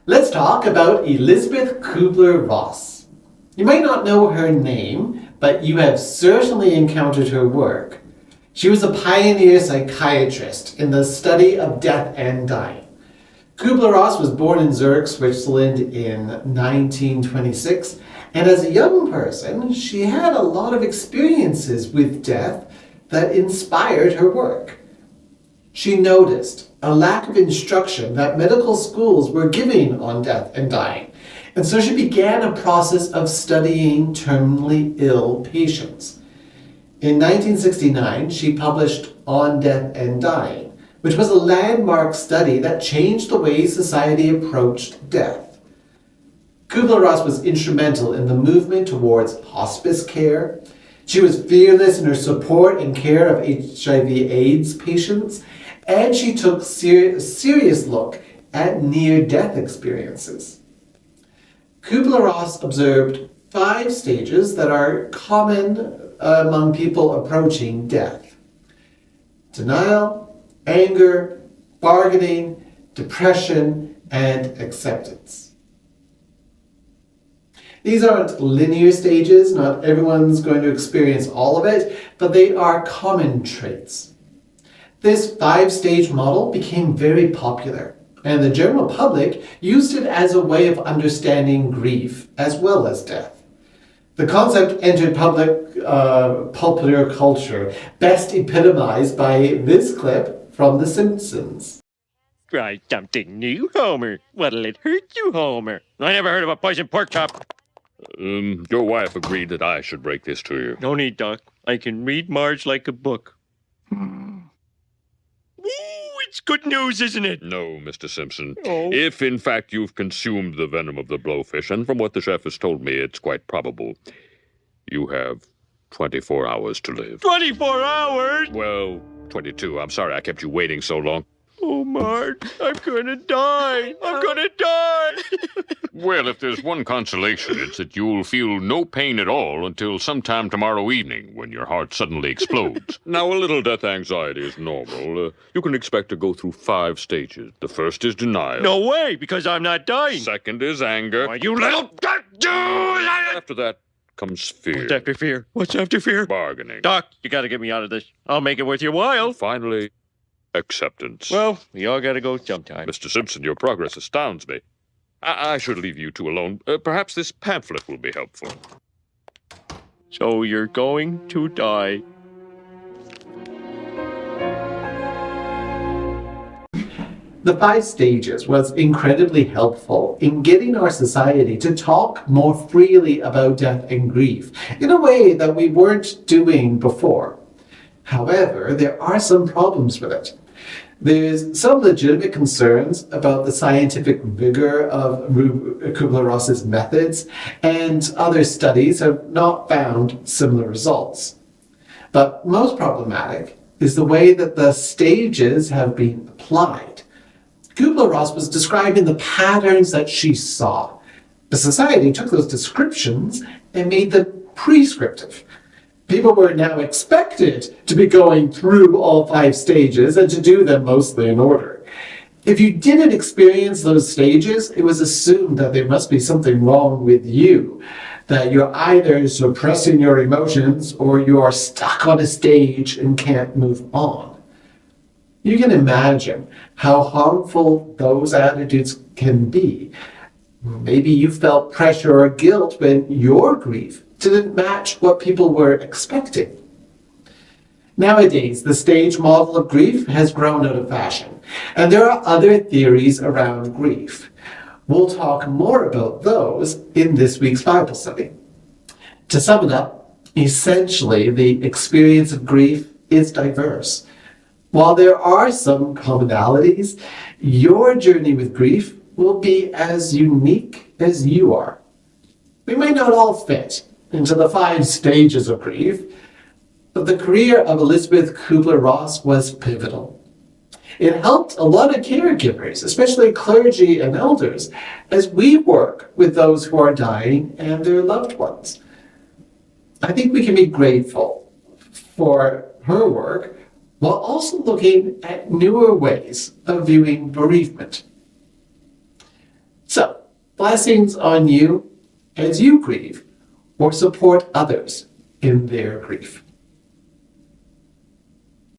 Let's talk about Elisabeth Kubler-Ross. You might not know her name, but you have certainly encountered her work. She was a pioneer psychiatrist in the study of death and dying. Kubler-Ross was born in Zurich, Switzerland in 1926, and as a young person, she had a lot of experiences with death that inspired her work. She noticed a lack of instruction that medical schools were giving on death and dying, and so she began a process of studying terminally ill patients. In 1969, she published On Death and Dying, which was a landmark study that changed the way society approached death. Kubler-Ross was instrumental in the movement towards hospice care. She was fearless in her support and care of HIV/AIDS patients, and she took a serious look at near-death experiences. Kubler-Ross observed 5 stages that are common among people approaching death: denial, anger, bargaining, depression, and acceptance. These aren't linear stages, not everyone's going to experience all of it, but they are common traits. This 5-stage model became very popular, and the general public used it as a way of understanding grief as well as death. The concept entered popular culture, best epitomized by this clip from The Simpsons. Try something new, Homer. What'll it hurt you, Homer? I never heard of a poisoned pork chop. Your wife agreed that I should break this to you. No need, Doc. I can read Marge like a book. Ooh, it's good news, isn't it? No, Mr. Simpson. Oh. If, in fact, you've consumed the venom of the blowfish, and from what the chef has told me, it's quite probable, you have 24 hours to live. 24 hours? Well, 22. I'm sorry I kept you waiting so long. Oh, Marge, I'm gonna die. I'm gonna die. Well, if there's one consolation, it's that you'll feel no pain at all until sometime tomorrow evening when your heart suddenly explodes. Now, a little death anxiety is normal. You can expect to go through 5 stages. The first is denial. No way, because I'm not dying. Second is anger. Why, you little... After that comes fear. What's after fear? What's after fear? Bargaining. Doc, you gotta get me out of this. I'll make it worth your while. Finally, acceptance. Well, we all gotta go sometime. Mr. Simpson, your progress astounds me. I should leave you two alone. Perhaps this pamphlet will be helpful. So you're going to die. The 5 stages was incredibly helpful in getting our society to talk more freely about death and grief in a way that we weren't doing before. However, there are some problems with it. There's some legitimate concerns about the scientific rigor of Kubler-Ross's methods, and other studies have not found similar results. But most problematic is the way that the stages have been applied. Kubler-Ross was describing the patterns that she saw. The society took those descriptions and made them prescriptive. People were now expected to be going through all 5 stages and to do them mostly in order. If you didn't experience those stages, it was assumed that there must be something wrong with you, that you're either suppressing your emotions or you are stuck on a stage and can't move on. You can imagine how harmful those attitudes can be. Maybe you felt pressure or guilt when your grief didn't match what people were expecting. Nowadays, the stage model of grief has grown out of fashion, and there are other theories around grief. We'll talk more about those in this week's Bible study. To sum it up, essentially, the experience of grief is diverse. While there are some commonalities, your journey with grief will be as unique as you are. We may not all fit into the 5 stages of grief, but the career of Elisabeth Kubler-Ross was pivotal. It helped a lot of caregivers, especially clergy and elders, as we work with those who are dying and their loved ones. I think we can be grateful for her work while also looking at newer ways of viewing bereavement. So, Blessings on you as you grieve or support others in their grief.